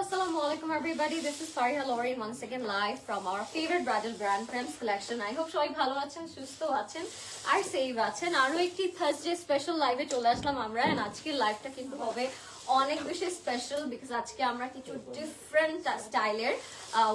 Assalamualaikum everybody. This is Fariha Lauren once again live from our favorite bridal brand Prems collection. I hope সবাই ভালো আছেন, সুস্থ আছেন আর save আছেন। আরো একটি থার্সডে স্পেশাল লাইভে চলে আসলাম আমরা, এন্ড আজকের লাইভটা কিন্তু হবে অনেক বেশি স্পেশাল বিকজ আজকে আমরা কিছু ডিফারেন্ট স্টাইলের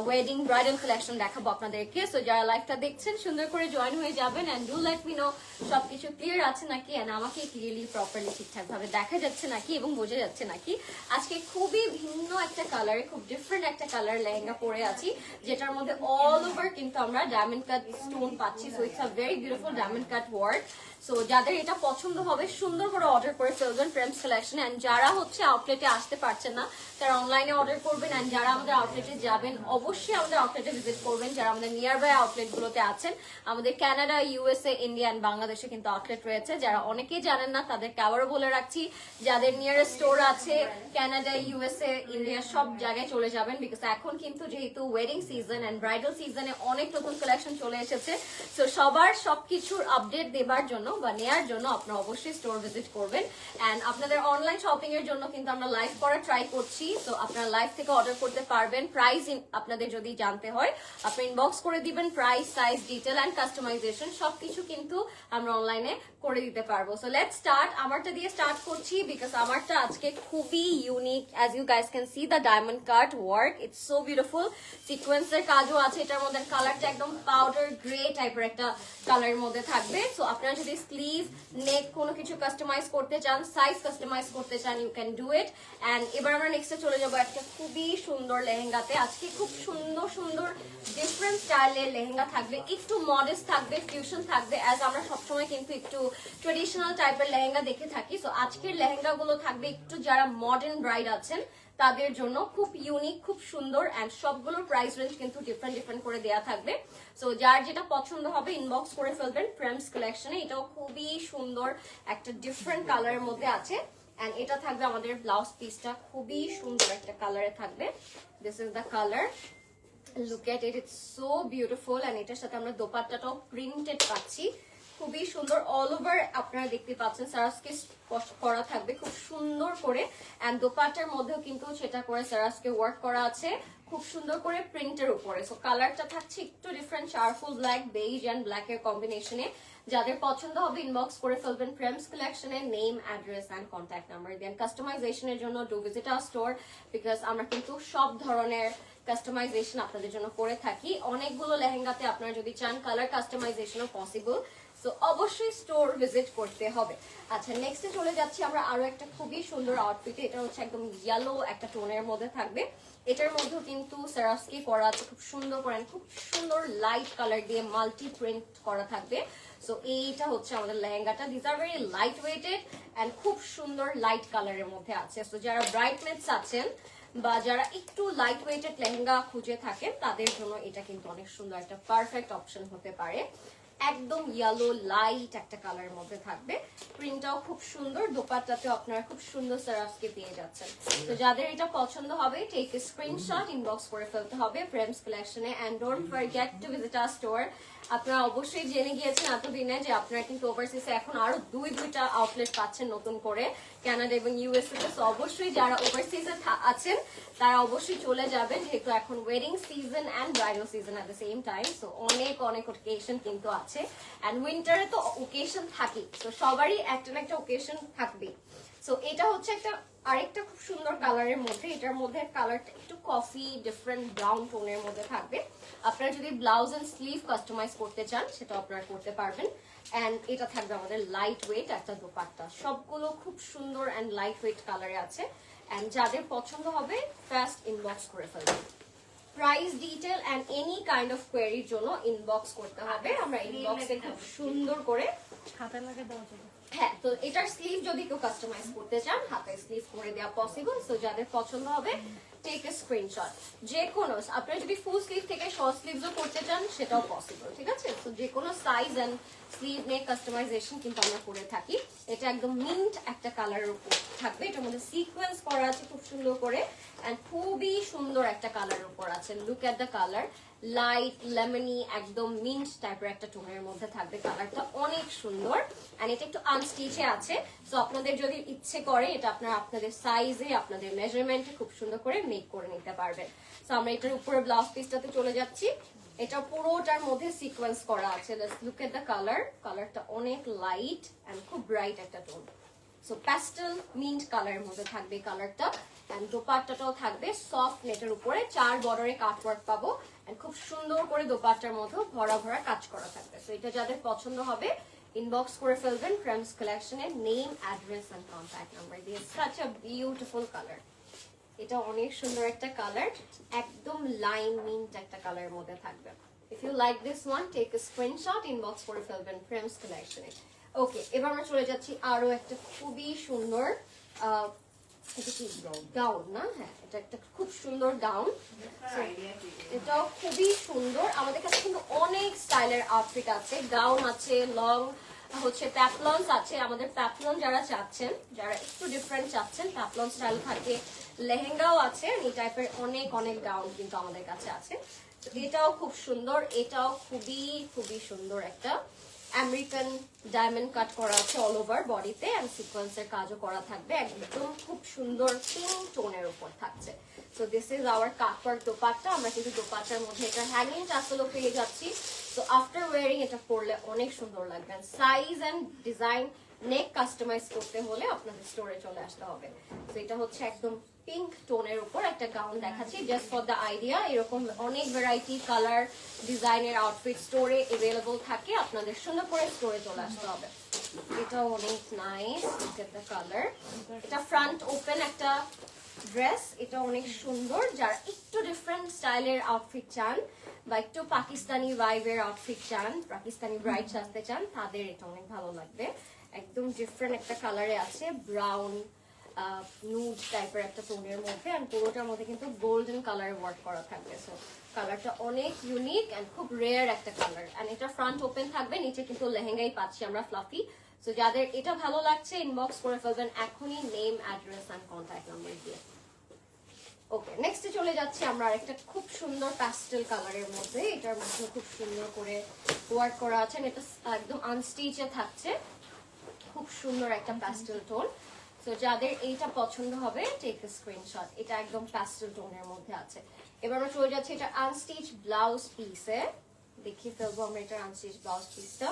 ওয়েডিং ব্রাইডাল কালেকশন দেখাবো আপনাদেরকে। সো যারা লাইভটা দেখছেন সুন্দর করে জয়েন হয়ে যাবেন and do let me know সবকিছু ক্লিয়ার আছে নাকি, এন্ড আমাকে ক্লিয়ারলি প্রপারলি ঠিকঠাক ভাবে দেখা যাচ্ছে নাকি এবং বোঝা যাচ্ছে নাকি। আজকে খুবই ভিন্ন একটা কালারে, খুব ডিফারেন্ট একটা কালার লেহেঙ্গা পরে আছি, যেটার মধ্যে অল ওভার কিন্তু আমরা ডায়মন্ড কাট স্টোন পাচ্ছি। So it's a very beautiful diamond cut work. So যাদের এটা পছন্দ হবে সুন্দর করে অর্ডার করে ফেলবেন প্রেমস কালেকশন, এন্ড যারা হচ্ছে আউটলেটে আসতে পারছেন না তারা অনলাইনে অর্ডার করবেন, এন্ড যারা আমাদের আউটলেটে যাবেন অবশ্যই আমাদের আউটলেটে ভিজিট করবেন। যারা আমাদের নিয়ার বাই আউটলেট গুলোতে আছেন, আমাদের কানাডা, ইউএসএ, ইন্ডিয়া এন্ড বাংলাদেশে কিন্তু আউটলেট রয়েছে। যারা অনেকেই জানেন না তাদেরকে আবারও বলে রাখছি, যাদের নিয়ারেস্ট স্টোর আছে কানাডা, ইউএসএ, ইন্ডিয়া সব জায়গায় চলে যাবেন বিকজ এখন কিন্তু যেহেতু ওয়েডিং সিজন এন্ড ব্রাইডাল সিজনে অনেক নতুন কালেকশন চলে এসেছে। সো সবার সবকিছুর আপডেট দেবার জন্য বা নেয়ার জন্য আপনারা অবশ্যই স্টোর ভিজিট করবেন। এন্ড আপনাদের অনলাইন শপিং এর জন্য কিন্তু আমরা লাইভ করা ট্রাই করছি। তো আপনারা লাইভ থেকে অর্ডার করতে পারবেন। প্রাইস আপনাদের যদি জানতে হয় আপনি ইনবক্স করে দিবেন, price, size, detail and customisation সবকিছু কিন্তু আমরা অনলাইনে করে দিতে পারবো। So let's start. আমারটা দিয়ে স্টার্ট করছি বিকজ আমারটা আজকে খুবই unique. As you guys can see the diamond cut work, it's so beautiful. সিকোয়েন্সের কাজও আছে এটার মধ্যে। কালারটা একদম পাউডার গ্রে টাইপের একটা কালারের মধ্যে থাকবে। সো আপনারা যদি স্লিভ, নেক কোনো কিছু কাস্টমাইজ করতে চান, সাইজ কাস্টমাইজ করতে চান, you can do it. And এবার আমরা নেক্সটে চলে যাবো একটা খুবই সুন্দর লেহেঙ্গাতে। আজকে খুব সুন্দর সুন্দর ডিফারেন্ট স্টাইলের লেহেঙ্গা থাকবে, একটু মডেস্ট থাকবে, ফিউশন থাকবে। অ্যাজ আমরা সবসময় কিন্তু একটু ট্রেডিশনাল টাইপের লেহেঙ্গা দেখে থাকি। সো আজকের লেহেঙ্গা গুলো থাকবে একটু যারা মডার্ন ব্রাইড আছেন তাদের জন্য খুব ইউনিক, খুব সুন্দর, এন্ড সবগুলোর প্রাইস রেঞ্জ কিন্তু ডিফারেন্ট ডিফারেন্ট করে দেওয়া থাকবে। সো যার যেটা পছন্দ হবে ইনবক্স করে ফেলবেন প্রেমস কালেকশনে। এটাও খুবই সুন্দর একটা ডিফারেন্ট কালারের মধ্যে আছে, এন্ড এটা থাকবে আমাদের ব্লাউজ পিসটা খুবই সুন্দর একটা কালারে থাকবে। This is the colour, look at it, it's so beautiful. And এটার সাথে আমরা দোপাট্টাটাও প্রিন্টেড পাচ্ছি, খুবই সুন্দর। অল ওভার আপনারা দেখতে পাচ্ছেন সারাস্কে করা থাকবে খুব সুন্দর করে, এন্ড দোপাট্টার মধ্যেও কিন্তু সেটা করে সারাস্কে ওয়ার্ক করা আছে খুব সুন্দর করে প্রিন্টের উপরে। সো কালারটা থাকছে একটু ডিফারেন্ট, চারফুল ব্ল্যাক, বেজ এন্ড ব্ল্যাক এর কম্বিনেশনে। যাদের পছন্দ হবে ইনবক্স করে ফেলবেন প্রেমস কালেকশনে, name, address and contact number দেন। কাস্টমাইজেশনের জন্য do visit our store because আমরা কিন্তু সব ধরনের কাস্টমাইজেশন আপনাদের জন্য করে থাকি। অনেকগুলো লেহেঙ্গাতে আপনারা যদি চান কালার কাস্টমাইজেশনও পসিবল। সো অবশ্যই স্টোর ভিজিট করতে হবে। আচ্ছা, নেক্সটে চলে যাচ্ছি আমরা আরো একটা খুবই সুন্দর আউটফিটে। এটা হচ্ছে একদম ইয়েলো একটা টোনের মধ্যে থাকবে। এটার মধ্যেও কিন্তু সারাস্কি করা আছে খুব সুন্দর করে, খুব সুন্দর লাইট কালার দিয়ে মাল্টি প্রিন্ট করা থাকবে। সো এইটা হচ্ছে আমাদের লেহেঙ্গাটা। This are very light weighted and খুব সুন্দর লাইট কালারের মধ্যে আছে। সো যারা ব্রাইডমেডস আছেন বা যারা একটু লাইট ওয়েটেড লেহেঙ্গা খুঁজে থাকেন তাদের জন্য এটা কিন্তু অনেক সুন্দর একটা পারফেক্ট অপশন হতে পারে। একদম ইয়েলো লাইট একটা কালারের মধ্যে থাকবে, প্রিন্টটাও খুব সুন্দর, দোপাট্টাতেও আপনারা খুব সুন্দর সারাস্কে পেয়ে যাচ্ছেন। তো যাদের এটা পছন্দ হবে টেক এ স্ক্রিনশট, ইনবক্স করে ফেলতে হবে প্রেমস কালেকশনে, and don't forget to visit our store. আপনারা অবশ্যই জেনে গিয়েছেন এতদিনে যে আপনারা কিন্তু ওভারসিজে এখন আরো দুইটা আউটলেট পাচ্ছেন নতুন করে, কানাডা এবং ইউএসএ তে। সো অবশ্যই যারা ওভারসিজে আছেন তারা অবশ্যই চলে যাবেন, যেহেতু এখন wedding season and bridal season at the same time. So অনেক অনেক ওকেশন কিন্তু আছে, এন্ড উইন্টারে তো ওকেশন থাকেই। তো সবারই একটা না একটা ওকেশন থাকবেই। সো এটা হচ্ছে একটা আরেকটা খুব সুন্দর কালারের মধ্যে। এটার মধ্যে কালারটা একটু কফি ডিফারেন্ট ব্রাউন টোনের মধ্যে থাকবে। আপনারা যদি ব্লাউজ এন্ড স্লিভ কাস্টমাইজ করতে চান সেটা আপনারা করতে পারবেন। এন্ড এটা থাকবে আমাদের লাইট ওয়েট একটা দোপাট্টা। সবগুলো খুব সুন্দর এন্ড লাইট ওয়েট কালারে আছে, এন্ড যাদের পছন্দ হবে ফার্স্ট ইনবক্স করে ফেলবেন। Price, detail and any kind of কোয়েরির জন্য ইনবক্স করতে হবে। আমরা ইনবক্সে খুব সুন্দর করে হাতে লাগে দেওয়া যাবে। হ্যাঁ, তো এটার স্লিভ যদি কেউ কাস্টমাইজ করতে চান হাতে স্লিভ করে দেওয়া পসিবল। সো যাদের পছন্দ হবে টেক এ স্ক্রিনশট। যে কোনো আপনারা যদি ফুল স্লিভ থেকে শর্ট স্লিভসও করতে চান সেটাও পসিবল, ঠিক আছে? তো যে কোনো size and sleeve neck customisation কিন্তু আমরা করে থাকি। এটা একদম মিন্ট একটা কালারের উপর থাকবে, এটার মধ্যে সিকোয়েন্স করা আছে খুব সুন্দর করে, এন্ড খুবই সুন্দর একটা কালারের উপর আছে। Look at the colour, light lemony একদম মিন্ট টাইপের একটা টোনের মধ্যে থাকবে। কালারটা অনেক সুন্দর এন্ড এটা একটু আনস্টিচে আছে, সো আপনাদের যদি ইচ্ছে করে এটা আপনারা আপনাদের সাইজে আপনাদের মেজারমেন্টে খুব সুন্দর করে মেক করে নিতে পারবেন। সো আমরা এটার উপরে ব্লাউজ পিসটাতে চলে যাচ্ছি। এটা পুরোটার মধ্যে সিকোয়েন্স করা আছে। Let's look at the colour. কালারটা অনেক লাইট এন্ড খুব ব্রাইট একটা টোন। সো প্যাস্টেল মিন্ট কালারের মধ্যে থাকবে কালারটা এন্ড দোপাট্টাটাও থাকবে সফট নেটের উপরে 4 বর্ডারে কাটওয়ার্ক পাবো এন্ড খুব সুন্দর করে দোপাট্টার মধ্যে ভরা ভরা কাজ করা থাকবে। সো এটা যাদের পছন্দ হবে ইনবক্স করে ফেলবেন ক্রেমস কালেকশনের name address and contact number দিয়ে। Such a beautiful colour. এটা অনেক সুন্দর একটা কালার, একদম লাইন মিন্ট একটা কালারের মধ্যে থাকবে। If you like this one take a screenshot inbox করে ফেলবেন ক্রেমস কালেকশনে। ওকে, এবার আমরা চলে যাচ্ছি আরো একটা খুবই সুন্দর এটা কি গাউন না? হ্যাঁ, এটা একটা খুব সুন্দর গাউন। এটাও খুবই সুন্দর। আমাদের কাছে কিন্তু অনেক স্টাইলের আউটফিট আছে, গাউন আছে, লং হচ্ছে প্যাপলন্স আছে। আমাদের প্যাপলন যারা চাচ্ছেন, যারা একটু ডিফারেন্ট চাচ্ছেন, প্যাপলন স্টাইল থাকে, লেহেঙ্গাও আছে, এই টাইপের অনেক অনেক গাউন কিন্তু আমাদের কাছে আছে। তো এটাও খুব সুন্দর, এটাও খুবই খুবই সুন্দর একটা আমেরিকান ডায়মন্ড কাট করা আছে অল ওভার বডিতে এন্ড সিকোয়েন্সের কাজও করা থাকবে। একদম খুব সুন্দর পিঙ্ক টোনের উপর থাকছে। So this is our cutwork dupatta. আমরা কিন্তু দোপাট্টার মধ্যে এটা হ্যাঙ্গিং টাসেলও পেয়ে যাচ্ছি। সো আফটার ওয়ারিং এটা পরলে অনেক সুন্দর লাগবে। Size and design neck customise করতে হলে আপনাদের স্টোরে চলে আসতে হবে। তো এটা হচ্ছে একদম পিঙ্ক টোনের উপর একটা গাউন দেখাচ্ছি জাস্ট ফর দ্য আইডিয়া। এরকম অনেক ভ্যারাইটি কালার ডিজাইনের আউটফিট স্টোরে अवेलेबल থাকে, আপনাদের সুন্দর করে স্টোরে চলে আসতে হবে। এটা অনেক nice, look at the colour. এটা ফ্রন্ট ওপেন একটা ড্রেস, এটা অনেক সুন্দর। যারা একটু ডিফারেন্ট স্টাইলের আউটফিট চান বা একটু পাকিস্তানি ভাইবের আউটফিট চান, পাকিস্তানি ব্রাইড সাজতে চান, তাদের এটা অনেক ভালো লাগবে। একদম ডিফারেন্ট একটা কালারে আছে, ব্রাউন নুড টাইপের একটা টোনের মধ্যে এন্ড পুরোটার মধ্যে কিন্তু গোল্ডেন কালার ওয়ার্ক করা থাকবে। সো কালারটা অনেক ইউনিক এন্ড খুব রেয়ার একটা কালার এন্ড এটা ফ্রন্ট ওপেন থাকবে, নিচে কিন্তু লেহেঙ্গাই পাচ্ছি আমরা ফ্লাফি। সো যাদের এটা ভালো লাগছে ইনবক্স করে ফেলবেন এখনই name address and contact number দিয়ে। ওকে, নেক্সটে চলে যাচ্ছি আমরা আরেকটা খুব সুন্দর প্যাস্টেল কালারের মধ্যে। এটার মধ্যে খুব সুন্দর করে ওয়ার্ক করা আছে, এটা একদম আনস্টিচে থাকছে, খুব সুন্দর একটা প্যাস্টেল টোন। সো যাদের এইটা পছন্দ হবে টেক এ স্ক্রিনশট। এটা একদম প্যাস্টেল টোনের মধ্যে আছে। এবার আমরা চলে যাচ্ছি এটা আনস্টিচ ব্লাউজ পিসে, দেখিয়ে ফেলবো আমরা এটা আনস্টিচ ব্লাউজ পিসটা।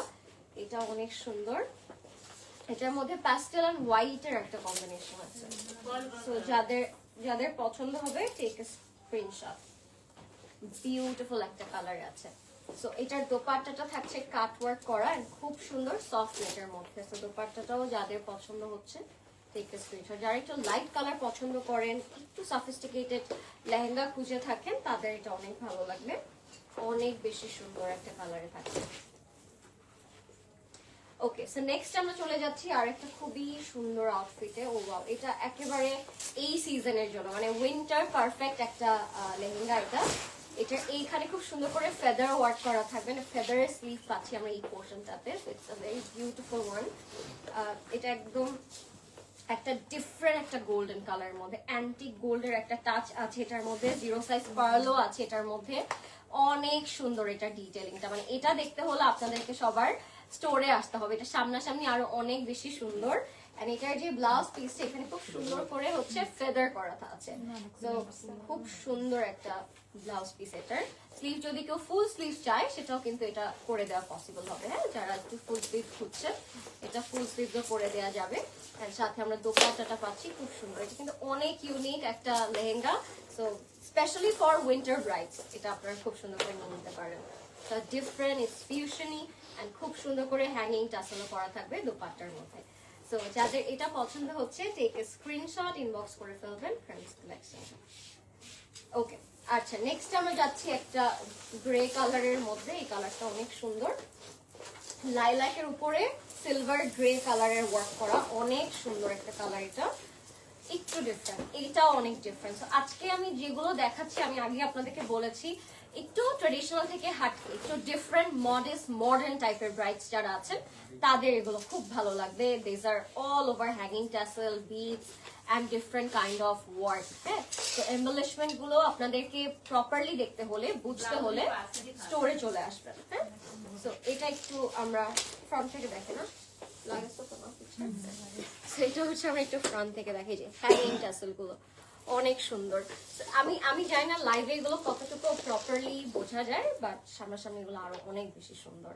এটা অনেক সুন্দর, এটার মধ্যে প্যাস্টেল এন্ড হোয়াইটের একটা কম্বিনেশন আছে। সো যাদের পছন্দ হবে টেক এ স্ক্রিনশট। বিউটিফুল একটা কালার আছে। সো এটার দোপাট্টাটা থাকছে কাটওয়ার্ক করা এন্ড খুব সুন্দর সফট নেটের মধ্যে। সো দোপাট্টাটাও যাদের পছন্দ হচ্ছে টেক এ স্ক্রিনশট। যারা একটু লাইট কালার পছন্দ করেন, একটু সফিস্টিকেটেড লেহেঙ্গা খুঁজে থাকেন, তাদের এটা অনেক ভালো লাগবে। অনেক বেশি সুন্দর একটা কালারে থাকছে। ওকে, সো নেক্সট আমরা চলে যাচ্ছি আরেকটা খুবই সুন্দর আউটফিটে। ও ওয়াও, এটা একেবারে এই সিজনের জন্য, মানে উইন্টার পারফেক্ট একটা লেহেঙ্গা এটা। এটা এইখানে খুব সুন্দর করে ফেদার ওয়ার্ক করা থাকবে, ফেদারের স্লিভ পাচ্ছি আমরা এই পোর্শনটাতে। It's a very beautiful one. এটা একদম একটা ডিফারেন্ট একটা গোল্ডেন কালারের মধ্যে, অ্যান্টিক গোল্ডের একটা টাচ আছে এটার মধ্যে, জিরো সাইজ পার্লও আছে এটার মধ্যে। অনেক সুন্দর এটা ডিটেইলিংটা, মানে এটা দেখতে হলে আপনাদেরকে সবার স্টোরে আসতে হবে। এটা সামনাসামনি আরো অনেক বেশি সুন্দর। এন্ড এটার যে ব্লাউজ পিসটা এখানে খুব সুন্দর করে হচ্ছে ফেদার করা আছে। তো খুব সুন্দর একটা ব্লাউজ পিস। এটার স্লিভ যদি কেউ ফুল স্লিভ চায় সেটাও কিন্তু এটা করে দেওয়া পসিবল হবে। হ্যাঁ, যারা একটু ফুল স্লিভ খুঁজছে এটা ফুল স্লিভও করে দেওয়া যাবে। এর সাথে আমরা দোপাট্টাটা পাচ্ছি খুব সুন্দর। এটা কিন্তু অনেক ইউনিক একটা lehenga. So specially for winter brides এটা আপনারা খুব সুন্দর করে নিয়ে নিতে পারেন। ডিফারেন্ট, ইটস ফিউশনি এন্ড খুব সুন্দর করে হ্যাঙ্গিং টাসেলও করা থাকবে দোপাট্টার মধ্যে। সো যাদের এটা পছন্দ হচ্ছে টেক এ স্ক্রিনশট, ইনবক্স করে ফেলবেন ফ্রেন্ডস কালেকশন। ওকে, আচ্ছা নেক্সট আমরা যাচ্ছি একটা গ্রে কালারের মধ্যে। এই কালারটা অনেক সুন্দর, লাইলাকের উপরে সিলভার গ্রে কালারের ওয়ার্ক করা, অনেক সুন্দর একটা কালার। এটা একটু ডিফারেন্ট, এইটাও অনেক ডিফারেন্ট। আজকে আমি যেগুলো দেখাচ্ছি আমি আগে আপনাদেরকে বলেছি একটু ট্রেডিশনাল থেকে হাটকে একটু ডিফারেন্ট মডেস্ট মডার্ন টাইপের ব্রাইডস যারা আছেন তাদের এগুলো খুব ভালো লাগবে। This are all over hanging tassel, beads and different kind of work. হ্যাঁ, তো এম্বলিশমেন্ট গুলো আপনাদেরকে প্রপারলি দেখতে হলে, বুঝতে হলে স্টোরে চলে আসবেন। হ্যাঁ, তো এটা একটু আমরা ফ্রন্ট থেকে দেখে না, সেটা হচ্ছে আমরা একটু ফ্রন্ট থেকে দেখি যে হ্যাঙ্গিং ট্যাসেল গুলো অনেক সুন্দর। আমি জানি না লাইভে এগুলো কতটুকু প্রপারলি বোঝা যায়, বাট সামনাসামনি এগুলো আরো অনেক বেশি সুন্দর।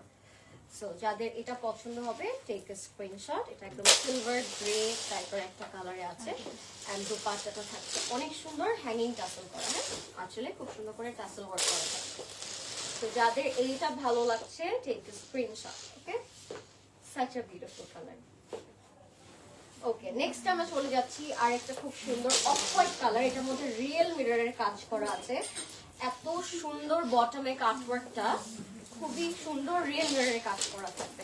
সো যাদের এটা পছন্দ হবে টেক এ স্ক্রিনশট। এটা একদম সিলভার গ্রে টাইপের একটা কালারে আছে এন্ড দোপাট্টাটা থাকছে অনেক সুন্দর হ্যাঙ্গিং টাসেল করা। হ্যাঁ, আসলে খুব সুন্দর করে টাসেল ওয়ার্ক করা থাকছে। তো যাদের এইটা ভালো লাগছে take a screenshot. Okay, such a beautiful colour. Okay, next আমরা চলে যাচ্ছি আর একটা খুব সুন্দর অফ হোয়াইট কালার। এটার মধ্যে রিয়েল মিররের কাজ করা আছে। এত সুন্দর বটমে কাটওয়ার্কটা, খুবই সুন্দর রিয়েল মিররের কাজ করা থাকবে।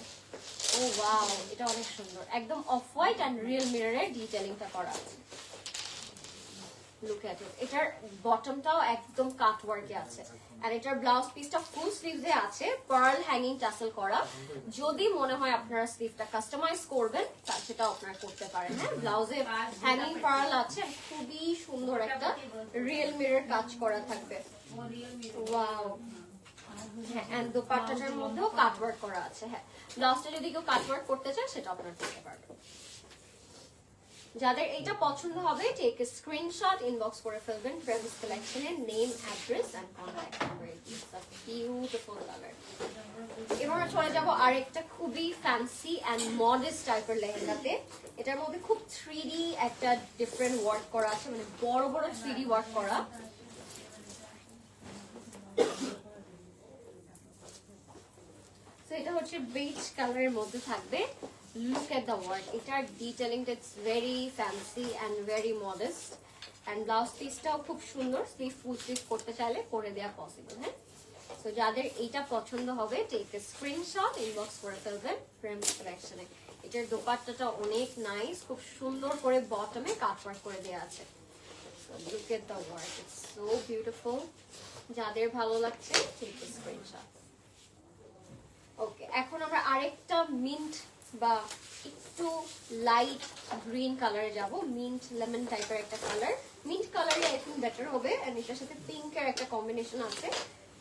ও ওয়াও, এটা অনেক সুন্দর, একদম অফ হোয়াইট এন্ড রিয়েল মিররের ডিটেইলিংটা করা আছে। লুক এট ইট। এটার বটমটাও একদম কাটওয়ার্কে আছে আর এটার ব্লাউজ পিসটা ফুল স্লিভসে আছে, পার্ল হ্যাঙ্গিং টাসেল করা। যদি মনে হয় আপনারা স্লিভটা কাস্টমাইজ করবেন তা সেটা আপনারা করতে পারেন। হ্যাঁ, ব্লাউজে হ্যাঙ্গিং পার্ল আছে, খুবই সুন্দর একটা রিয়েল মিরর কাজ করা থাকবে। ওয়াও, হ্যাঁ, এন্ড দোপাট্টাটার মধ্যেও কাটওয়ার্ক করা আছে। হ্যাঁ, ব্লাউজটা যদি কেউ কাটওয়ার্ক করতে চায় সেটা আপনারা করতে পারবেন। যাদের এটা পছন্দ হবে টেক এ স্ক্রিনশট, ইনবক্স করে ফেলবেন ফ্রেন্ডস কালেকশনের name, address and contact number. Beautiful colour. এবার চলে যাব আরেকটা খুবই ফ্যান্সি এন্ড মডেস্ট টাইপের লেহেঙ্গাতে। এটার মধ্যে খুব 3D একটা ডিফারেন্ট ওয়ার্ক করা আছে, মানে বড় বড় 3D ওয়ার্ক করা। তো এটা হচ্ছে বেজ কালারের মধ্যে থাকবে। লুক এট দ্য ওয়ার্ক, এটার ডিটেইলিংটা it's very fancy and very modest and blouse পিসটাও খুব সুন্দর। স্লিভ ফুল স্লিভ করতে চাইলে করে দেওয়া পসিবল। হ্যাঁ, তো যাদের এইটা পছন্দ হবে টেক এ স্ক্রিনশট, ইনবক্স করে ফেলবেন ফ্রেন্ডস কালেকশনে। এটার দোপাট্টাটা অনেক নাইস, খুব সুন্দর করে বটমে কাটওয়ার্ক করে দেওয়া আছে। Look at the work, it's so beautiful. যাদের ভালো লাগছে টেক এ স্ক্রিনশট। ওকে, এখন আমরা আরেকটা মিন্ট বা একটু লাইট গ্রিন কালারে যাব। মিন্ট লেমন টাইপের একটা কালার, মিন্ট কালারই আই থিঙ্ক বেটার হবে। এন্ড এটার সাথে পিঙ্কের একটা কম্বিনেশন আছে।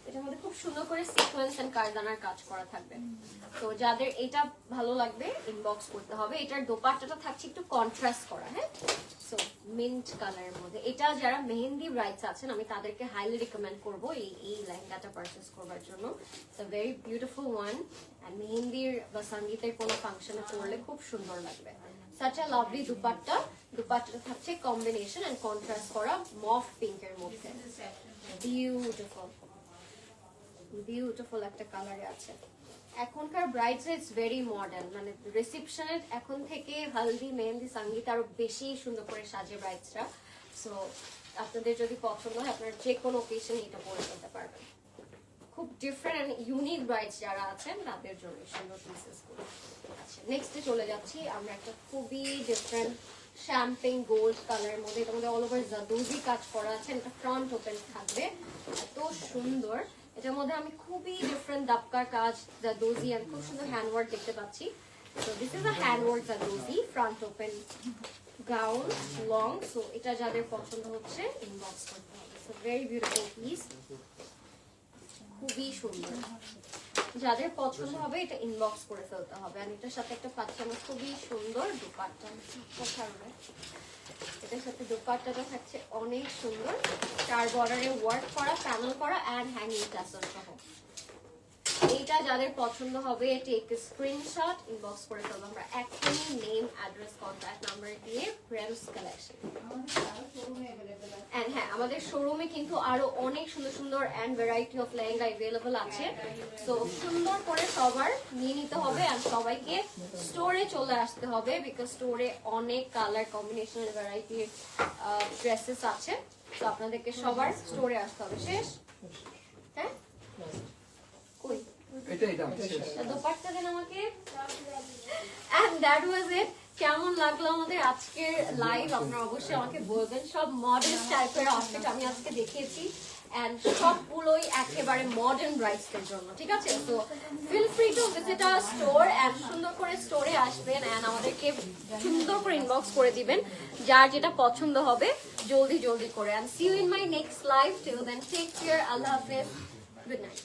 এটার মধ্যে খুব সুন্দর করে সিকোয়েন্স এন্ড কারদানার কাজ করা থাকবে। তো যাদের এটা ভালো লাগবে ইনবক্স করতে হবে। এটার দোপাট্টাটা থাকছে একটু কন্ট্রাস্ট করা। হ্যাঁ, সো মিন্ট কালারের মধ্যে এটা যারা মেহেন্দি ব্রাইডস আছেন আমি তাদেরকে হাইলি রিকমেন্ড করবো এই লেহেঙ্গাটা পারচেস করবার জন্য। It's a very beautiful one and মেহেন্দির বা সঙ্গীতের কোনো ফাংশনে পরলে খুব সুন্দর লাগবে। Such a lovely dupatta. দুপাট্টাটা থাকছে কম্বিনেশন এন্ড কন্ট্রাস্ট করা মফ পিঙ্কের মধ্যে। বিউটিফুল বিউটিফুল একটা কালারে আছে। এখনকার ব্রাইডস ইটস ভেরি মডার্ন, মানে রিসেপশনের এখন থেকে হালদি মেহেন্দি সঙ্গীত আরো বেশি সুন্দর করে সাজে ব্রাইডসরা। সো আপনাদের যদি পছন্দ হয় আপনারা যে কোনো অকেশন এটা পরে ফেলতে পারবেন। খুব ডিফারেন্ট এন্ড ইউনিক ব্রাইডস যারা আছেন তাদের জন্য সুন্দর পিসেস গুলো। আচ্ছা, নেক্সটে চলে যাচ্ছি আমরা একটা খুবই ডিফারেন্ট শ্যাম্পেন গোল্ড কালারের মধ্যে। এটার মধ্যে অল ওভার জাদুজি কাজ করা আছে। এটা ফ্রন্ট ওপেন থাকবে, এত সুন্দর। এটার মধ্যে আমি খুবই ডিফারেন্ট দাপকার কাজ জাদুজি আর খুব সুন্দর হ্যান্ডওয়ার্ক দেখতে পাচ্ছি। So this is a handwork zardozi front open gown long. So এটা যাদের পছন্দ হচ্ছে ইনবক্স করতে হবে। সো ভেরি বিউটিফুল পিস, খুবই সুন্দর। যাদের পছন্দ হবে এটা ইনবক্স করে ফেলতে হবে। আর এটার সাথে একটা পাচ্ছি আমার খুবই সুন্দর দোপাট্টা। এটার সাথে দোপাট্টাটা থাকছে অনেক সুন্দর, চার বর্ডারে ওয়ার্ক করা, প্যানেল করা এন্ড হ্যাঙ্গিং টাসেল সহ। এইটা যাদের পছন্দ হবে টেক এ স্ক্রিনশট, ইনবক্স করে ফেলবো আমরা এখনই নেম, অ্যাড্রেস, কন্ট্যাক্ট নাম্বার দিয়ে ফ্রেন্ডস কালেকশন। এন্ড হ্যাঁ, আমাদের শোরুমে কিন্তু আরো অনেক সুন্দর সুন্দর and variety of lehenga available আছে। সো সুন্দর করে সবার নিয়ে নিতে হবে এন্ড সবাইকে স্টোরে চলে আসতে হবে, বিকজ স্টোরে অনেক কালার কম্বিনেশন ভ্যারাইটির ড্রেসেস আছে। তো আপনাদেরকে সবার স্টোরে আসতে হবে। শেষ? হ্যাঁ, কই এটা দোপাট্টা দেন আমাকে। And that was it. কেমন লাগলো আমাদের আজকের লাইভ আপনারা অবশ্যই আমাকে বলবেন। সব মডার্ন টাইপের আউটফিট আমি আজকে দেখিয়েছি এন্ড সবগুলোই একেবারে মডার্ন ব্রাইডসদের জন্য, ঠিক আছে? তো feel free to visit our store and সুন্দর করে স্টোরে আসবেন এন্ড আমাদেরকে সুন্দর করে ইনবক্স করে দিবেন যার যেটা পছন্দ হবে জলদি জলদি করে। And see you in my next live, till then take care, আল্লাহ হাফেজ, গুড নাইট।